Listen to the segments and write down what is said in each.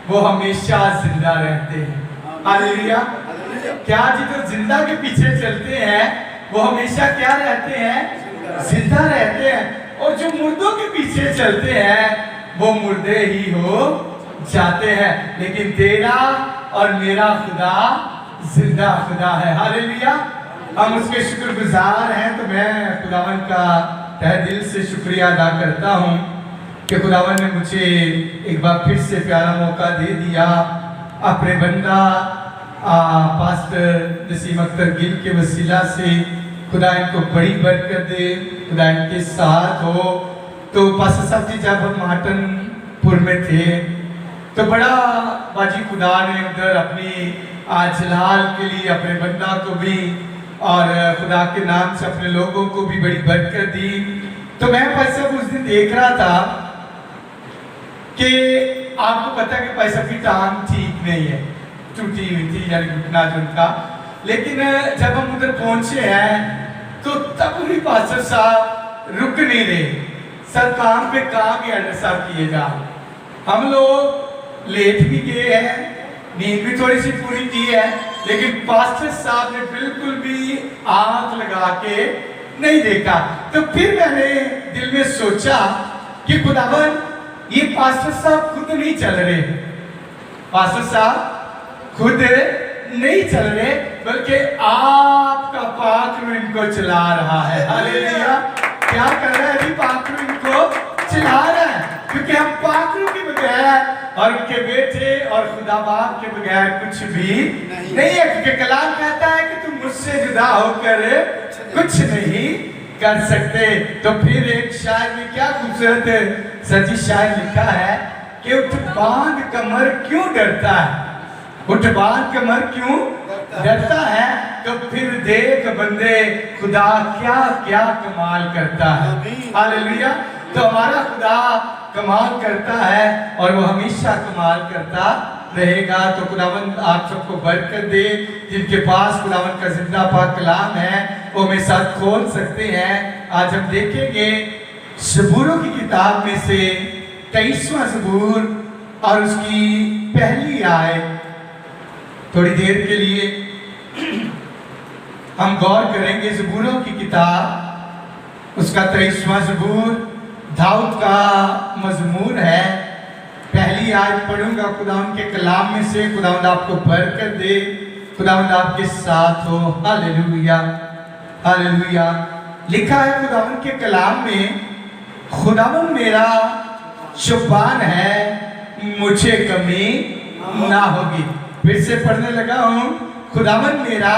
وہ ہمیشہ زندہ رہتے ہیں. ہاللیلویا. کیا جی جو زندہ کے پیچھے چلتے ہیں وہ ہمیشہ کیا رہتے ہیں؟ زندہ رہتے ہیں. اور جو مردوں کے پیچھے چلتے ہیں وہ مردے ہی ہو جاتے ہیں. لیکن تیرا اور میرا خدا زندہ خدا ہے. ہاللیلویا. ہم اس کے شکر گزار ہیں. تو میں خداوند کا تہ دل سے شکریہ ادا کرتا ہوں کہ خداوند نے مجھے ایک بار پھر سے پیارا موقع دے دیا اپنے بندہ پاسٹر نسیم اختر گل کے وسیلہ سے. خدا ان کو بڑی برکت دے, خدا ان کے ساتھ ہو. تو پاسٹر صاحب جی جب ہم مارٹن پور میں تھے تو بڑا باجی خدا نے ادھر اپنی جلال کے لیے اپنے بندہ کو بھی اور خدا کے نام سے اپنے لوگوں کو بھی بڑی برکت دی. تو میں پاسٹر صاحب اس دن دیکھ رہا تھا کہ آپ کو پتا کہ پاسٹر صاحب کی ٹانگ ٹھیک نہیں ہے, ٹوٹی ہوئی تھی, یعنی گھٹنا جو ان کا. لیکن جب ہم ادھر پہنچے ہیں تو تب بھی پاسٹر صاحب رک نہیں رہے. سر کام پہ کام ہی ایڈر صاحب کیے جا. ہم لوگ لیٹ بھی گئے ہیں, نیند بھی تھوڑی سی پوری کی ہے, لیکن پاسٹر صاحب نے بالکل بھی آنکھ لگا کے نہیں دیکھا. تو پھر میں نے دل میں سوچا کہ خداوند یہ پاسٹر صاحب خود نہیں چل رہے, پاسٹر صاحب خود نہیں چل رہے, بلکہ آپ کا پاک روح ان کو چلا رہا ہے. ہاللیلویا. کیا کر رہا ہے ابھی؟ پاک روح ان کو چلا رہا ہے. کیونکہ ہم پاک روح کے بغیر اور ان کے بیٹے اور خدا باپ کے بغیر کچھ بھی نہیں ہے. کیونکہ کلام کہتا ہے کہ تم مجھ سے جدا ہو کر کچھ نہیں کر سکتے. تو پھر ایک شاعر نے کیا خوبصورت سجی شاعر لکھا ہے کہ اٹھ باندھ کمر کیوں ڈرتا ہے, اٹھ باندھ کمر کیوں ڈرتا ہے, تو پھر دیکھ بندے خدا کیا کیا کمال کرتا ہے. ہاللیلویا. تو ہمارا خدا کمال کرتا ہے اور وہ ہمیشہ کمال کرتا رہے گا. تو خداوند آپ سب کو برکت دے. جن کے پاس خداوند کا زندہ پاک کلام ہے وہ میرے ساتھ کھول سکتے ہیں. آج ہم دیکھیں گے زبوروں کی کتاب میں سے 23واں زبور اور اس کی پہلی آیت. تھوڑی دیر کے لیے ہم غور کریں گے زبوروں کی کتاب, اس کا 23واں زبور داؤد کا مزمور ہے. پہلی آیت پڑھوں گا خداوند کے کلام میں سے. خداوند آپ کو برکت دے, خداوند آپ کے ساتھ ہو. ہاللیلویا. ہاللیلویا. لکھا ہے خداوند کے کلام میں, خداوند میرا چوپان ہے, مجھے کمی نہ ہوگی. پھر سے پڑھنے لگا ہوں, خداوند میرا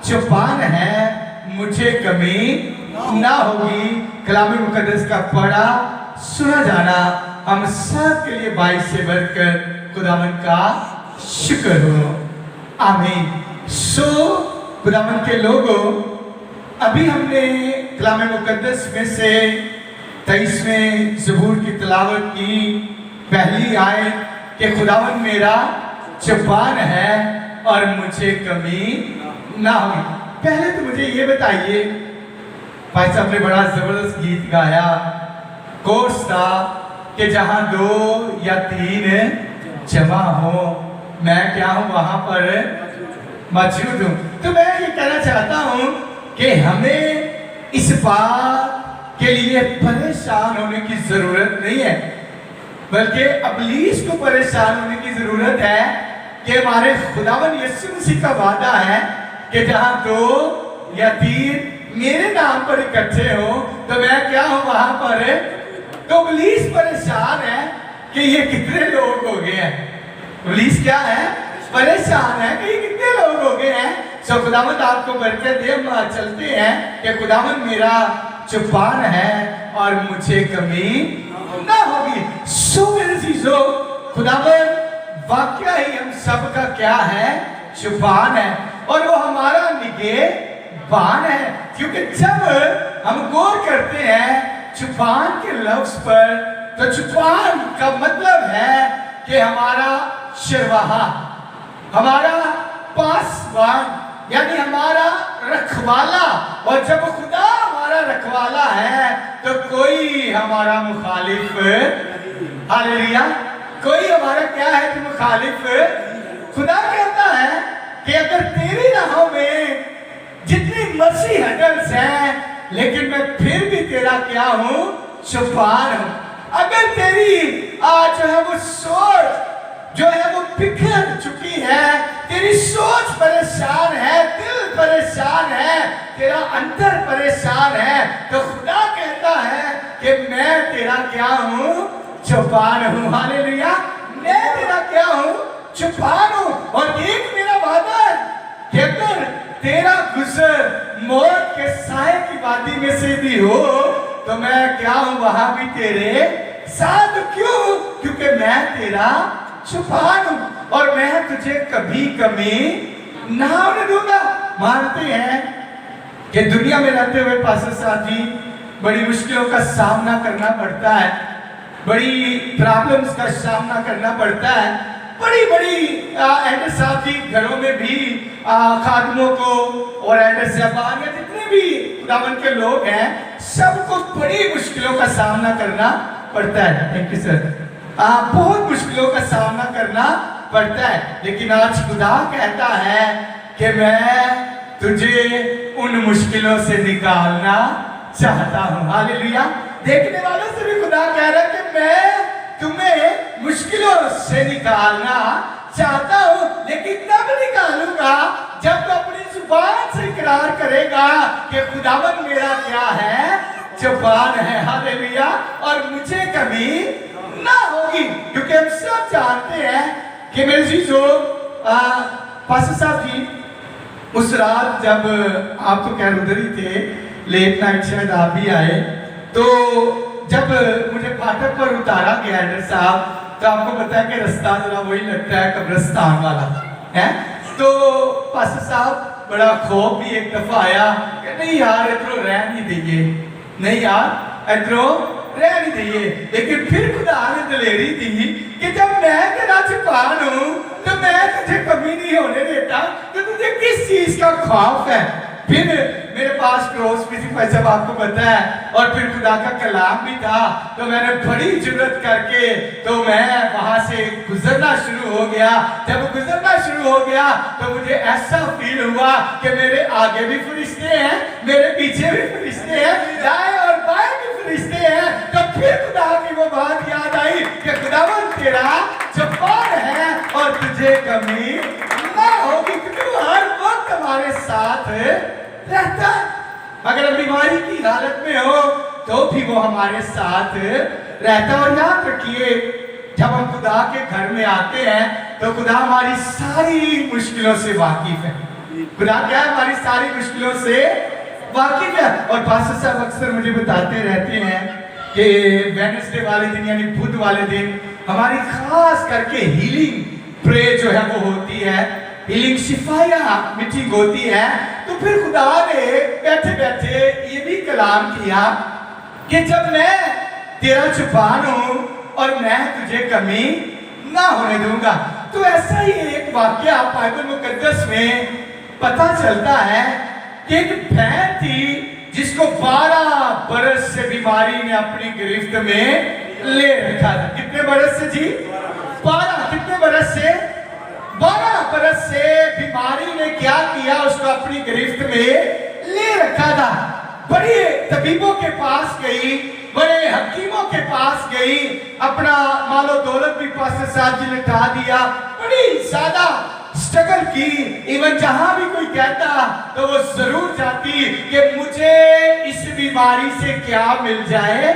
چوپان ہے, مجھے کمی نہ ہوگی. کلام مقدس کا پڑھا سنا جانا ہم سب کے لیے باعث سے بڑھ کر خداوند کا شکر ہو. آمین. خداوند کے لوگوں, ابھی ہم نے کلام مقدس میں سے 23ویں زبور کی تلاوت کی. پہلی آیت کہ خداوند میرا چوپان ہے اور مجھے کمی نہ ہوئی. پہلے تو مجھے یہ بتائیے, بھائی صاحب نے بڑا زبردست گیت گایا, کورس تھا کہ جہاں 2 یا 3 جمع ہو میں کیا ہوں وہاں پر موجود ہوں. تو میں یہ کہنا چاہتا ہوں کہ ہمیں اس بات کے لیے پریشان ہونے کی ضرورت نہیں ہے, بلکہ ابلیس کو پریشان ہونے کی ضرورت ہے کہ ہمارے خداوند یسوع مسیح کا وعدہ ہے کہ جہاں 2 یا 3 میرے نام پر اکٹھے ہوں تو میں کیا ہوں وہاں پر. تو ابلیس پریشان ہے کہ یہ کتنے لوگ ہو گئے ہیں. ابلیس کیا ہے؟ پریشان ہے کہ یہ کتنے لوگ ہو گئے ہیں. سو خداوند آپ کو برکت دے. ہم چلتے ہیں کہ خداوند میرا چوپان ہے اور مجھے کمی نہ ہوگی. سو میرے عزیزو, خداوند واقعہ ہی ہم سب کا کیا ہے؟ چوپان ہے, اور وہ ہمارا نگہبان ہے. کیونکہ جب ہم غور کرتے ہیں چوپان کے لفظ پر, تو چوپان کا مطلب ہے کہ ہمارا شرواہا, ہمارا پاسبان, یعنی ہمارا رکھوالا. اور جب خدا ہمارا رکھوالا ہے تو کوئی ہمارا مخالف ہاللیلویا कोई हमारा क्या है कि मुखालिफ। खुदा कहता है कि अगर तेरी राहों में जितनी मर्जी हडल्स हैं, लेकिन मैं फिर भी तेरा क्या हूं, चौपान हूं। अगर तेरी जो है वो सोच जो है वो बिखर चुकी है, तेरी सोच परेशान है, दिल परेशान है, तेरा अंदर परेशान है, तो खुदा कहता है कि मैं तेरा क्या हूं, चौपान हूं। हालेलुया। मैं तेरा क्या हूं, चौपान हूं। और एक मेरा वादा है कि अगर तेरा गुजर मौत के साए की वादी में से भी हो, तो मैं क्या हूं, वहां भी तेरे साथ। क्यों? क्योंकि मैं तेरा चौपान हूं और मैं तुझे कभी कमी ना होने दूंगा। मानते हैं कि दुनिया में रहते हुए पास्टर साहब जी बड़ी मुश्किलों का सामना करना पड़ता है, बड़ी प्रॉब्लम्स का सामना करना पड़ता है। बड़ी बड़ी एल्डर साहब जी घरों में भी खादमों को और एल्डर साहबान या जितने भी खुदावन के लोग हैं, सबको बड़ी मुश्किलों का सामना करना पड़ता है। Thank you sir. बहुत मुश्किलों का सामना करना पड़ता है, लेकिन आज खुदा कहता है कि मैं तुझे उन मुश्किलों से निकालना चाहता हूं। हालेलुया। देखने वालों से भी खुदा कह रहा है कि मैं तुम्हें मुश्किलों से निकालना चाहता हूं, लेकिन तब निकालूंगा जब तू अपनी जुबान से इकरार करेगा कि खुदावन मेरा क्या है, चौपान है। हालेलुया। और मुझे कभी ना होगी। क्योंकि हम सब जानते हैं कि मेरे चीजों पास्टर साहब जी उस रात जब आप तो खैर उधर ही थे, लेट नाइट शायद आप भी आए, तो जब मुझे फाटक पर उतारा गया एल्डर साहब, तो आपको पता है कि रास्ता जरा वही लगता है कब्रिस्तान वाला है। तो पास्टर साहब बड़ा खौफ भी एक दफा आया कि नहीं यार इधरों रह नहीं दीजिए, नहीं यार इधरों रह नहीं दीजिए। लेकिन फिर खुदा ने दलेरी दी कि जब मैं तेरा चौपान हूं तो मैं तुझे कभी नहीं होने देता। तो तुझे किस चीज का खौफ है? फिर मेरे पास क्रॉस भी थी, जब आपको पता है, और फिर खुदा का कलाम भी था, तो मैंने बड़ी जुर्रत करके तो मैं वहां से गुजरना शुरू हो गया। जब गुजरना शुरू हो गया तो मुझे ऐसा फील हुआ कि मेरे आगे भी फरिश्ते हैं, मेरे पीछे भी फरिश्ते हैं, दाएं और बाएं भी फरिश्ते हैं। तो फिर खुदा की वो बात याद आई कि खुदावन तेरा चौपान है और तुझे कमी ना होगी, क्योंकि वो हर वक्त हमारे साथ रहता है। अगर हम बीमारी की हालत में हो तो भी वो हमारे साथ रहता है। और याद रखिए, जब हम खुदा के घर में आते हैं तो खुदा हमारी सारी मुश्किलों से वाकिफ है। खुदा क्या है? हमारी सारी मुश्किलों से वाकिफ है। और पास्टर साहब अक्सर मुझे बताते रहते हैं कि वेडनेसडे वाले दिन यानी बुध वाले दिन हमारी खास करके हीलिंग प्रे जो है वो होती है, हीलिंग शिफाया मीटिंग होती है। तो फिर खुदा ने बैठे बैठे ये भी कलाम किया कि जब मैं तेरा चौपान हूं और मैं तुझे कमी ना होने दूंगा। तो ऐसा ही एक वाक्य बाइबल मुकद्दस में पता चलता है कि एक बहन थी जिसको 12 बरस से बीमारी ने अपनी गिरफ्त में ले रखा था। कितने बरस से जी? 12। कितने बरस से? 12 बरस से बीमारी ने क्या किया, उसको अपनी गिरफ्त में ले रखा था। बड़े तबीबों के पास गई, बड़े हकीमों के पास गई, अपना मालो दौलत भी पास्टर साहब जी ने उठा दिया, बड़ी ज्यादा स्ट्रगल की। इवन जहां भी कोई कहता तो वो जरूर चाहती कि मुझे इस बीमारी से क्या मिल जाए,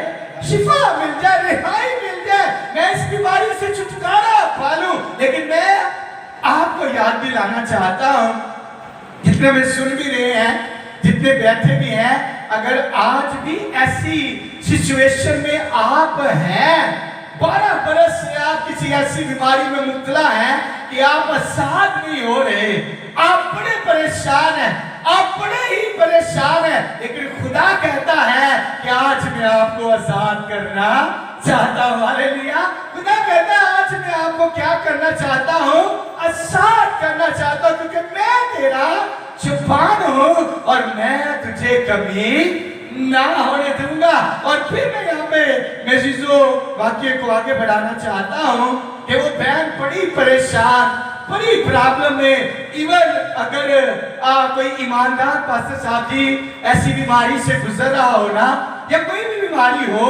शिफा मिल जाए, रिहाई मिल जाए, मैं इस बीमारी से छुटकारा पा लूं। लेकिन मैं आपको याद दिलाना चाहता हूं, जितने में सुन भी रहे हैं, जितने बैठे भी हैं, अगर आज भी ऐसी सिचुएशन में आप हैं, 12 बरस से आप किसी ऐसी बीमारी में मुब्तला हैं कि आप आजाद नहीं हो रहे, आप बड़े परेशान हैं, आप बड़े ही परेशान हैं, लेकिन खुदा कहता है कि आज मैं आपको आजाद करना चाहता हूं। हालेलुया। खुदा कहता है आज मैं आपको क्या करना चाहता हूं, आजाद करना चाहता हूं, क्योंकि मैं तेरा चौपान हूं और मैं तुझे कभी ना होने दूंगा। और फिर मैं यहाँ पे मैं चीजों वाक्य को आगे बढ़ाना चाहता हूँ कि वो बहन बड़ी परेशान, बड़ी प्रॉब्लम में, इवन अगर कोई ईमानदार पास्टर साहब जी ऐसी बीमारी से गुजर रहा हो ना, या कोई भी बीमारी हो,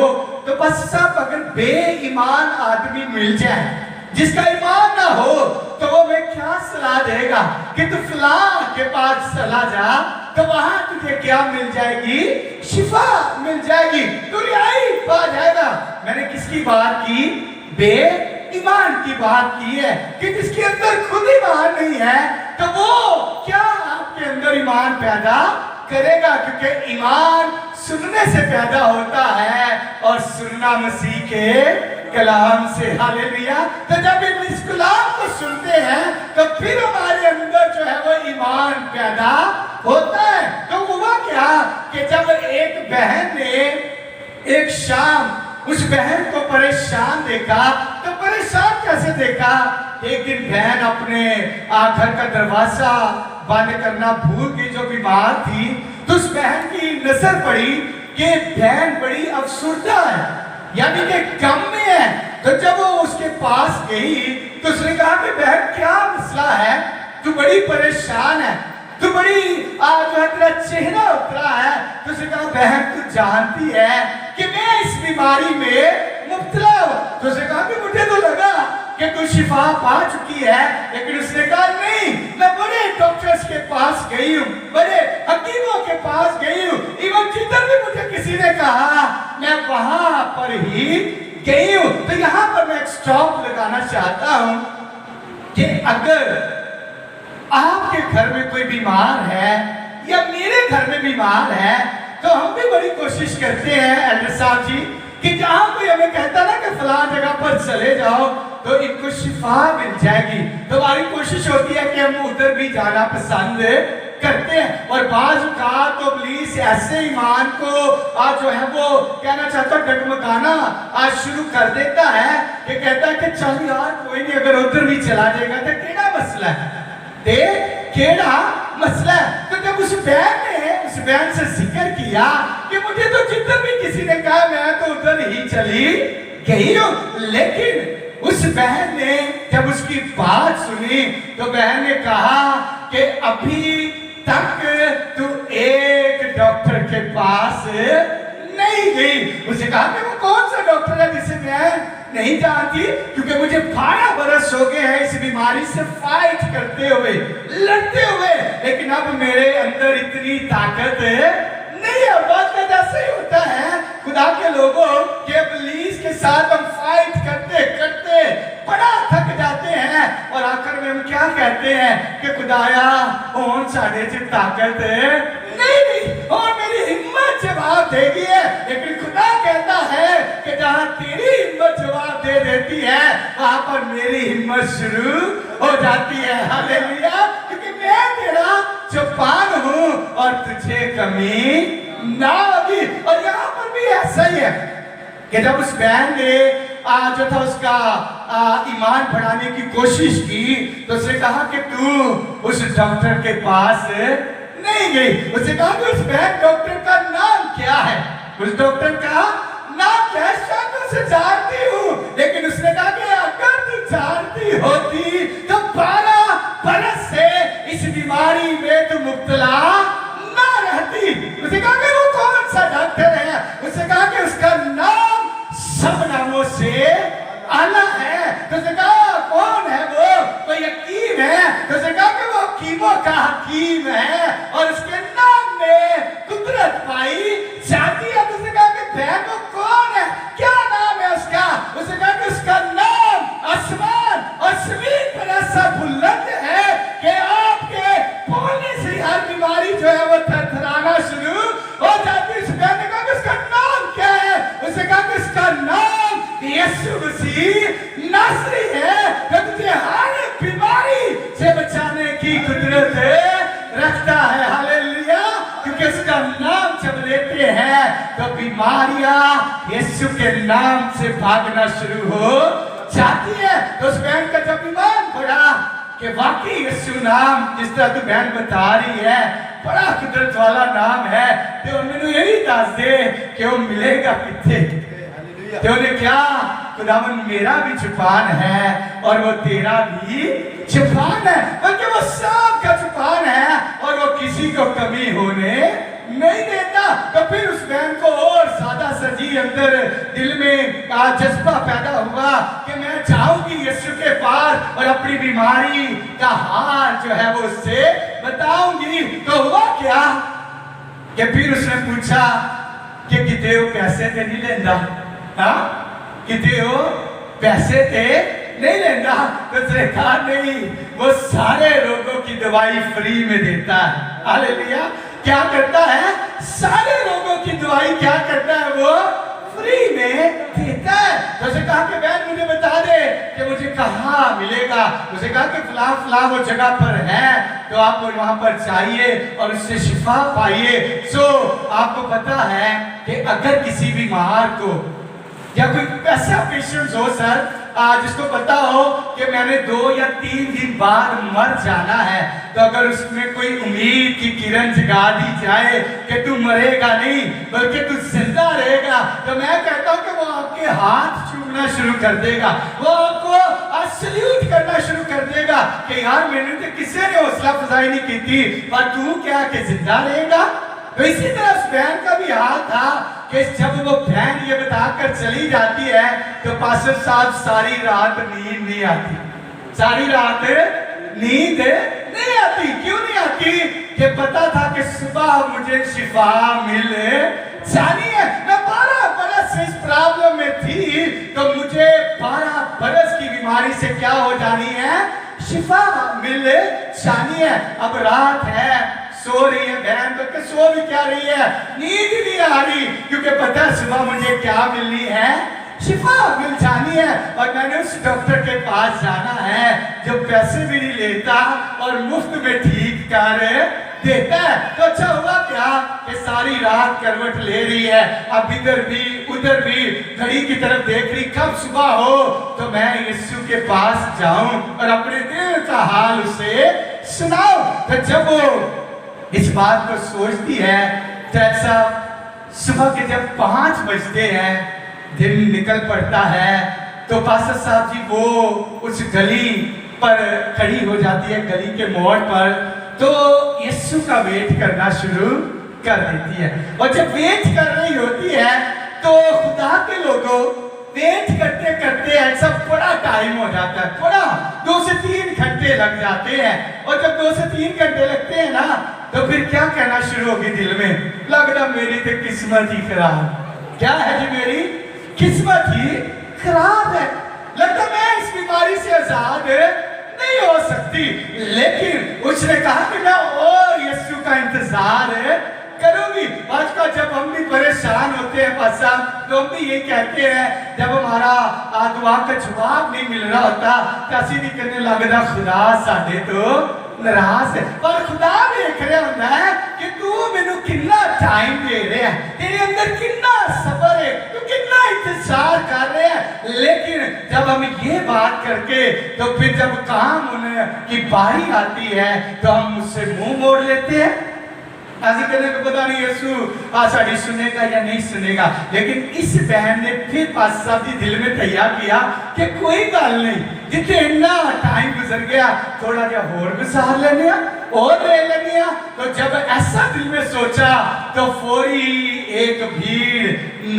तो बस साहब अगर बेईमान आदमी मिल जाए जिसका ईमान ना हो, तो वो मैं क्या सलाह देगा कि तू फलां के पास चला जा, तो वहां तुझे क्या मिल जाएगी? शिफा मिल जाएगी, तू रिहाई पा जाएगा। मैंने किसकी बात की? बेईमान की बात की है कि जिसके अंदर खुद ईमान नहीं है, तो वो क्या आपके अंदर ईमान पैदा करेगा? क्योंकि ईमान सुनने से पैदा होता है और सुनना मसीह के कलाम से। हालेलुया। तो जब हम इस कलाम को सुनते हैं तो फिर हमारे अंदर जो है वो ईमान पैदा होता है। तो हुआ क्या कि जब एक बहन ने एक शाम उस बहन को परेशान देखा, तो परेशान कैसे देखा? एक दिन बहन अपने घर का दरवाजा बंद करना भूल गई, जो बीमार थी। तो उस बहन की नजर पड़ी कि बहन बड़ी अफसुर्दा है, यानी कि गम में है। तो जब वो उसके पास गई तो उसने कहा कि बहन क्या मसला है, तू बड़ी परेशान है, तू बड़ी जो है तेरा चेहरा उतरा है। तो उसने कहा बहन तू जानती है कि मैं इस बीमारी में मुब्तला हूँ। तो उसने कहा कि मुझे तो लगा कि तू शिफा पा चुकी है, लेकिन उसने कहा नहीं, मैं बड़े डॉक्टर्स के पास गई हूँ, बड़े हकीमों के पास गई हूँ, इवन जिधर भी मुझे किसी ने कहा मैं वहां पर ही गई हूँ। तो यहाँ पर मैं एक स्टॉप लगाना चाहता हूँ कि अगर आपके घर में कोई बीमार है या मेरे घर में बीमार है, तो हम भी बड़ी कोशिश करते हैं एल्डर साहब जी कि जहां कोई हमें कहता ना कि फलां जगह पर चले जाओ तो इनको शिफा मिल जाएगी, तो हमारी कोशिश होती है कि हम उधर भी जाना पसंद करते हैं। और बाज का तो इब्लीस ऐसे ईमान को जो है वो कहना चाहता डगमगाना शुरू कर देता है कि कहता है कि चल यार कोई नहीं, अगर उधर भी चला जाएगा तो केड़ा मसला है, केड़ा मसला है। तो जब उस बहन से जिक्र किया कि मुझे तो जिधर भी किसी ने कहा मैं तो उधर ही चली गई हूँ, लेकिन उस बहन ने जब उसकी बात सुनी तो बहन ने कहा कि अभी तक तू एक डॉक्टर के पास नहीं गई। उसे कहा कि वो कौन सा डॉक्टर है जिसे मैं नहीं जानती, क्योंकि मुझे 12 बरस हो गए हैं इस बीमारी से फाइट करते हुए, लड़ते हुए, लेकिन अब मेरे अंदर इतनी ताकत नहीं है। बात का जैसे ही होता है खुदा के लोगों के इब्लीस के साथ हम फाइट करते करते बड़ा थक जाते हैं और आखिर में हम क्या कहते हैं कि खुदाया और साढ़े से ताकत नहीं और मेरी हिम्मत जवाब देगी है। लेकिन खुदा कहता है कि जहां तेरी हिम्मत जवाब दे देती है वहां पर मेरी हिम्मत शुरू हो जाती है। हालेलुया। क्योंकि मैं तेरा चौपान हूं और तुझे कमी ना होगी। और यहाँ पर भी ऐसा ही है कि जब उस बहन ने जो था उसका ईमान बढ़ाने की कोशिश की तो उसने कहा कि तू उस डॉक्टर के पास नहीं गई। उसने कहा कि उस बहन डॉक्टर का नाम क्या है, उस डॉक्टर का नाम क्या है, शायद उसे जानती हूँ, लेकिन उसने कहा कि अगर तू जानती होती तो 12 बरस से इस बीमारी में तू मुब्तला ना रहती। उसने कहा कि वो कौन सा डॉक्टर है, उसने कहा कि उसका नाम सब नामों से अलग है। तो उसने कहा कौन है वो हकीम है। तो उसने कहा कि वो हकीमों का हकीम है और उसके नाम में कुदरत पाई जाती है। तो उसने कहा कि बहन वो कौन है, क्या नाम है उसका। उसने कहा कि उसका नाम आसमान और जमीन पर ऐसा बुलंद है कि आपके बोलने से हर बीमारी जो है वो थरथराना शुरू हो जाती है। उस बहन ने कहा कि उसका नाम क्या है। उसने कहा कि उसका नाम यीशु मसीह नासरी है जो तुझे हर बीमारी से बचाने की कुदरत रखता है। हालेलुया। क्योंकि उसका नाम जब लेते हैं तो बीमारियां यीशु के नाम से भागना शुरू हो जाती है। तो उस बहन का जब ईमान बढ़ा कि वाकई यीशु नाम जिस तरह तू बहन बता रही है बड़ा कुदरत वाला नाम है ते मैनू यही दस दे कि वो मिलेगा किथे। ते उन्हें क्या, खुदावन मेरा भी छुपान है और वो तेरा भी छुपान है, बल्कि वो सबका छुपान है और वो किसी को कमी होने नहीं देता। तो फिर उस बहन को और ज्यादा सजी अंदर दिल में जज्बा पैदा हुआ कि मैं जाऊंगी यीशु के पास और अपनी बीमारी का हाल जो है वो उससे बताऊंगी। तो हुआ क्या कि फिर उसने पूछा कि किते हो पैसे ते नहीं लेंदा, हाँ किते हो पैसे थे नहीं लेंदा। तो उसने कहा नहीं, वो सारे रोगों की दवाई फ्री में देता है। हालेलुया। क्या करता है? सारे रोगों की दवाई क्या करता है? वो फ्री में देता है। तो उसे कहा कि बहन मुझे बता दे कि मुझे कहाँ मिलेगा। उसे कहा कि फलां वो जगह पर है, तो आप वहां पर जाइए और उससे शिफा पाइए। सो आपको पता है कि अगर किसी बीमार को या कोई ऐसा पेशेंट हो सर जिसको पता हो कि मैंने 2 या 3 दिन बाद मर जाना है, तो अगर उसमें कोई उम्मीद की किरण जगा दी जाए कि तू मरेगा नहीं बल्कि तू जिंदा रहेगा, तो मैं कहता हूं कि वो आपके हाथ चूमना शुरू कर देगा, वो आपको सल्यूट करना शुरू कर देगा कि यार मैंने तो किसी ने हौसला अफजाई नहीं की थी, पर तू क्या कि जिंदा रहेगा। तो इसी तरह उस बहन का भी हाल था कि जब वो बहन ये बताकर चली जाती है तो पास्टर साहब सारी रात नींद नहीं आती, सारी रात नींद नहीं आती। क्यों नहीं आती? कि पता था कि सुबह मुझे शिफा मिल जानी है। मैं 12 बरस इस प्रॉब्लम में थी, तो मुझे 12 बरस की बीमारी से क्या हो जानी है? शिफा मिल जानी है। अब रात है, सो रही है बहन, तो सो भी क्या रही है? नींद नहीं आ रही, क्योंकि पता है सुबह मुझे क्या मिलनी है? शिफा मिल जानी है। और मैंने उस डॉक्टर के पास जाना है जो पैसे भी नहीं लेता और मुफ्त में ठीक कर देता है। तो अच्छा हुआ क्या कि सारी रात करवट ले रही है, अब इधर भी उधर भी घड़ी की तरफ देख रही, कब सुबह हो तो मैं यीशु के पास जाऊं और अपने दिल का हाल उसे सुनाऊं। तो जब वो इस बात को सोचती है तो ऐसा सुबह के जब 5 बजते हैं, दिन निकल पड़ता है, तो पास्टर साहब जी वो उस गली पर खड़ी हो जाती है, गली के मोड़ पर, तो यीशु का वेट करना शुरू कर देती है। और जब वेट कर रही होती है तो खुदा के लोगों वेट करते करते ऐसा बड़ा टाइम हो जाता है, बड़ा 2 से 3 घंटे लग जाते हैं। और जब 2 से 3 घंटे लगते हैं ना, तो फिर क्या कहना शुरू होगी दिल में? लगता मेरी तो किस्मत ही खराब। क्या है जी? मेरी किस्मत ही खराब है, लगता मैं इस बीमारी से आजाद नहीं हो सकती। लेकिन उसने कहा कि मैं और यीशु का इंतजार करूंगी। आजकल जब हम भी परेशान होते हैं पासा, तो हम भी ये कहते हैं, जब हमारा दुआ का जवाब नहीं मिल रहा होता तो असी भी कहने लगता खुदा साडे तो नाराज है। पर खुदा देख रहा होता है कि तू मैनू कितना टाइम दे रहा है, तेरे अंदर कितना सब्र है, तू कितना इंतजार कर रहे हैं। लेकिन जब हम ये बात करके तो फिर जब काम होने की बारी आती है तो हम उससे मुंह मोड़ लेते हैं। ऐसे कहने को पता नहीं यीशु साड़ी सुनेगा या नहीं सुनेगा। लेकिन इस बहन ने फिर पास्टर साहब जी दिल में तैयार किया कि कोई गल नहीं, जितने इतना टाइम गुजर गया थोड़ा जा और गुजार लेने और ले लेने। तो जब ऐसा दिल में सोचा तो फौरी एक भीड़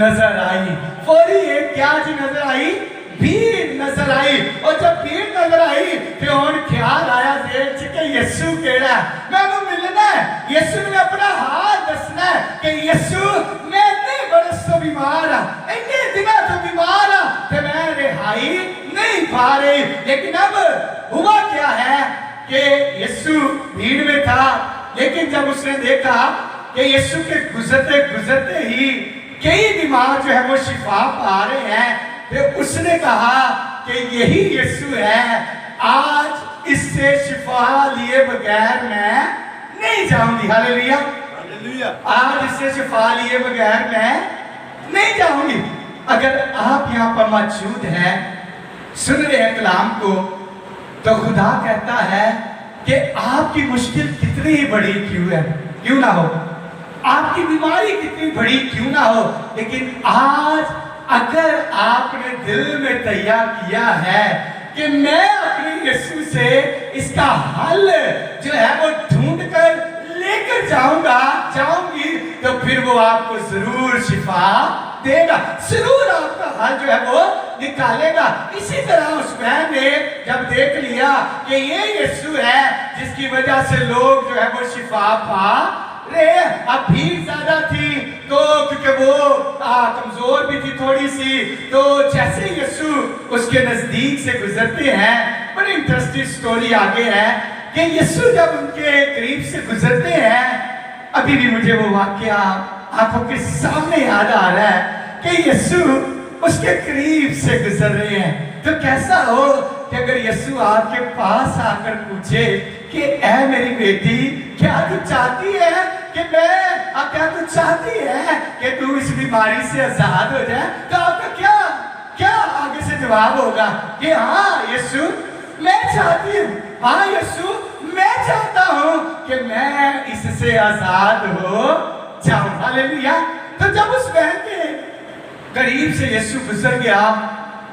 नजर आई। फौरी एक क्या चीज नजर आई? भीड़ नजर आई। और जब भीड़ नजर आई तो उन ख्याल आया जेल च कि यीशु केड़ा मैनू मिलना है, यीशु ने अपना हाथ दसना है कि यीशु मैं इतने बरस तो बीमार हाँ, इतने दिनों तो बीमार हाँ, तो मैं रिहाई नहीं पा रही। लेकिन अब हुआ क्या है कि यीशु भीड़ में था, लेकिन जब उसने देखा कि यीशु के गुजरते गुजरते ही कई बीमार जो है वो शिफा पा रहे हैं, तो उसने कहा कि यही यीशु है, आज इससे शिफा लिए बगैर मैं नहीं जाऊंगी। Hallelujah, hallelujah. आज इससे शिफा लिए बगैर मैं नहीं जाऊंगी। अगर आप यहाँ पर मौजूद हैं, सुन रहे हैं कलाम को, तो खुदा कहता है कि आपकी मुश्किल कितनी ही बड़ी क्यों है, क्यों ना हो, आपकी बीमारी कितनी बड़ी क्यों ना हो, लेकिन आज अगर आपने दिल में तैयार किया है कि मैं अपने यीशु से इसका हल जो है वो ढूंढ कर लेकर जाऊंगी, तो फिर वो आपको जरूर शिफा देगा, जरूर आपका हल जो है वो निकालेगा। इसी तरह उस बहन ने जब देख लिया कि ये यीशु है जिसकी वजह से लोग जो है वो शिफा पा रहे, अब भीड़ ज्यादा थी तो क्योंकि वो कमजोर भी थी थोड़ी सी, तो जैसे यीशु उसके नजदीक से गुजरते हैं, बड़ी इंटरेस्टिंग स्टोरी आगे है कि यीशु जब उनके करीब से गुजरते हैं, अभी भी मुझे वो वाकया आंखों के सामने याद आ रहा है कि यीशु उसके करीब से गुजर रहे हैं। तो कैसा हो कि अगर यीशु आपके पास आकर पूछे कि ऐ मेरी बेटी, क्या तू चाहती है कि क्या तू चाहती है कि तू इस बीमारी से आजाद हो जाए, तो आपका क्या आगे से जवाब होगा कि हाँ यीशु मैं चाहती हूँ, हाँ यीशु मैं चाहता हूँ कि मैं इससे आजाद हो जाऊं। हालेलुया। तो जब उस बहन के करीब से यीशु गुजर गया,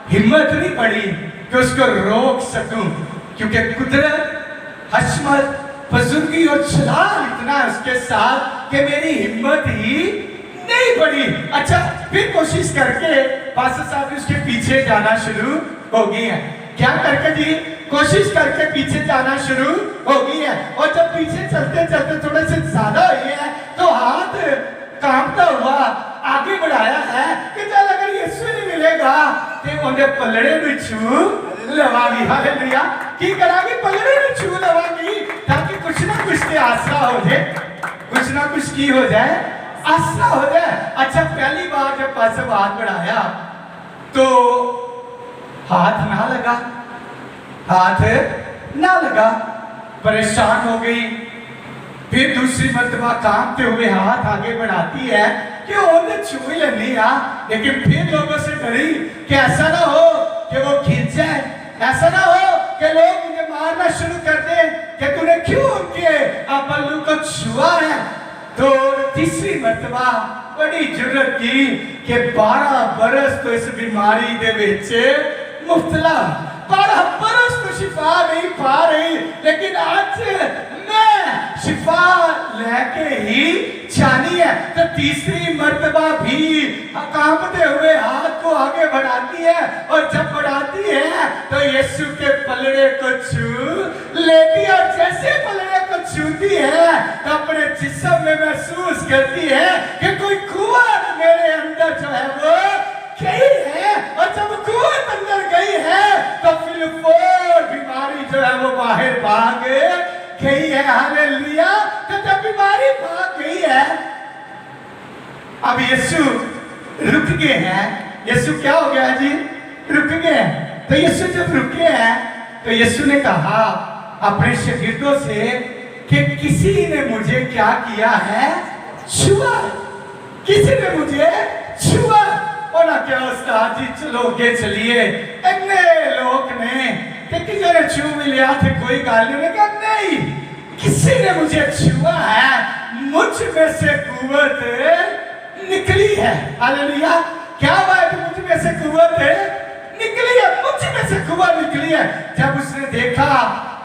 हिम्मत नहीं पड़ी कि उसको रोक सकूं, क्योंकि कुदरत, हशमत, बुजुर्गी और जलाल इतना उसके साथ कि मेरी हिम्मत ही नहीं पड़ी। अच्छा, फिर कोशिश करके पास्टर साहब उसके पीछे जाना शुरू हो गई है। क्या करके जी? कोशिश करके पीछे जाना शुरू हो गई है। और जब पीछे चलते चलते थोड़े से ज्यादा हुई है तो हाथ कांपता हुआ आगे बढ़ाया है कि चल अगर यीशु नहीं मिलेगा तो उन्हें पलड़े में छू लवागी। हालेलुया। की करागी पलड़े में छू लवागी, ताकि कुछ ना कुछ के आसरा हो जाए, कुछ ना कुछ की हो जाए, आसरा हो जाए। अच्छा, पहली बार जब पास हाथ बढ़ाया तो हाथ ना लगा, परेशान हो गई। फिर दूसरी मर्तबा कांपते हुए हाथ आगे बढ़ाती है कि उन्हें छू ही लेनी आ, लेकिन फिर लोगों से डरी कि ऐसा ना हो कि वो खींच जाए, ऐसा ना हो कि लोग मुझे मारना शुरू कर दे कि तूने क्यों उनके पल्लू को छुआ है। तो तीसरी मर्तबा बड़ी जुर्रत की कि 12 बरस तो इस बीमारी दे विच मुब्तला, 12 बरस तो शिफा नहीं पा रही, लेकिन आज मैं शिफा लेके ही जानी है। तो तीसरी मर्तबा भी कांपते हुए हाथ को आगे बढ़ाती है, और जब बढ़ाती है तो यीशु के पलड़े को छू लेती है। और जैसे पलड़े को छूती है तो अपने जिस्म में महसूस करती है कि कोई कुव्वत मेरे अंदर जो है वो गई है, और जब कुव्वत अंदर गई है तो फिलफोर बीमारी जो है वो बाहर भाग गई है। हालेलुया। तो जब बीमारी भाग गई है, अब यीशु रुक गए हैं। यीशु क्या हो गया जी? रुक गए हैं। तो यीशु जब रुके हैं तो यीशु ने कहा अपने शागिर्दों से कि किसी ने मुझे क्या किया है? छुआ। किसी ने मुझे छुआ। और ना क्या उस्ताद जी चलोगे चलिए, इतने लोग ने किसी ने छू भी लिया थे, कोई गाल नहीं, कहा नहीं, किसी ने मुझे छुआ है, मुझ में से कुव्वत निकली है। हालेलुया। क्या बात? मुझ में से कुव्वत निकली है, मुझ में से कुव्वत निकली है। जब उसने देखा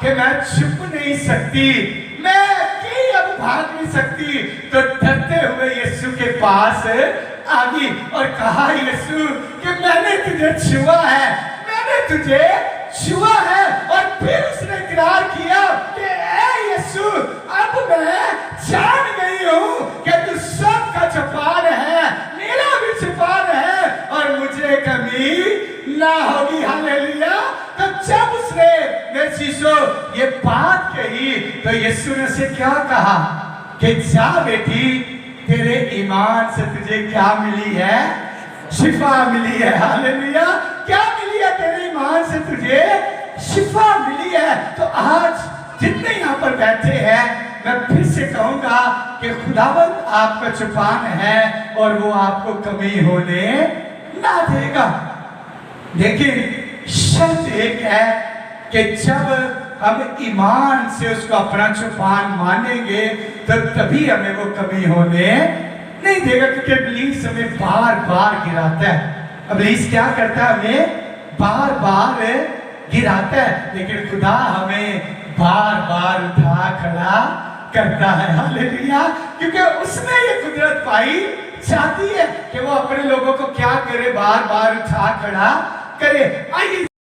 कि मैं छुप नहीं सकती, मैं कहीं अब भाग नहीं सकती, तो डरते हुए यीशु के पास आ गई और कहा यीशु कि मैंने तुझे छुआ है, मैंने तुझे छुआ है। और फिर उसने इकरार किया कि ऐ यीशु, अब मैं जान गई हूँ कि तू सबका छुपान है, मेरा भी छुपान है, और मुझे कमी ना होगी। हालेलुया। तो जब उसने मेरे शीशो ये बात कही तो यीशु ने उसे क्या कहा कि जा बेटी, तेरे ईमान से तुझे क्या मिली है? शिफा मिली है। हालेलुया। क्या मिली है? तेरे ईमान से तुझे शिफा मिली है। तो आज जितने यहाँ पर बैठे हैं, मैं फिर से कहूंगा कि खुदावंद आपका छुपान है और वो आपको कमी होने ना देगा। लेकिन शर्त एक है कि जब हम ईमान से उसको अपना चौपान मानेंगे तो तभी हमें वो कमी होने नहीं देगा, क्योंकि इब्लीस हमें बार बार गिराता है। इब्लीस क्या करता है? हमें बार बार गिराता है, लेकिन खुदा हमें बार बार उठा खड़ा करता है। हालेलुया! क्योंकि उसने ये कुदरत पाई चाहती है कि वो अपने लोगों को क्या करे? बार बार उठा खड़ा करे। आइए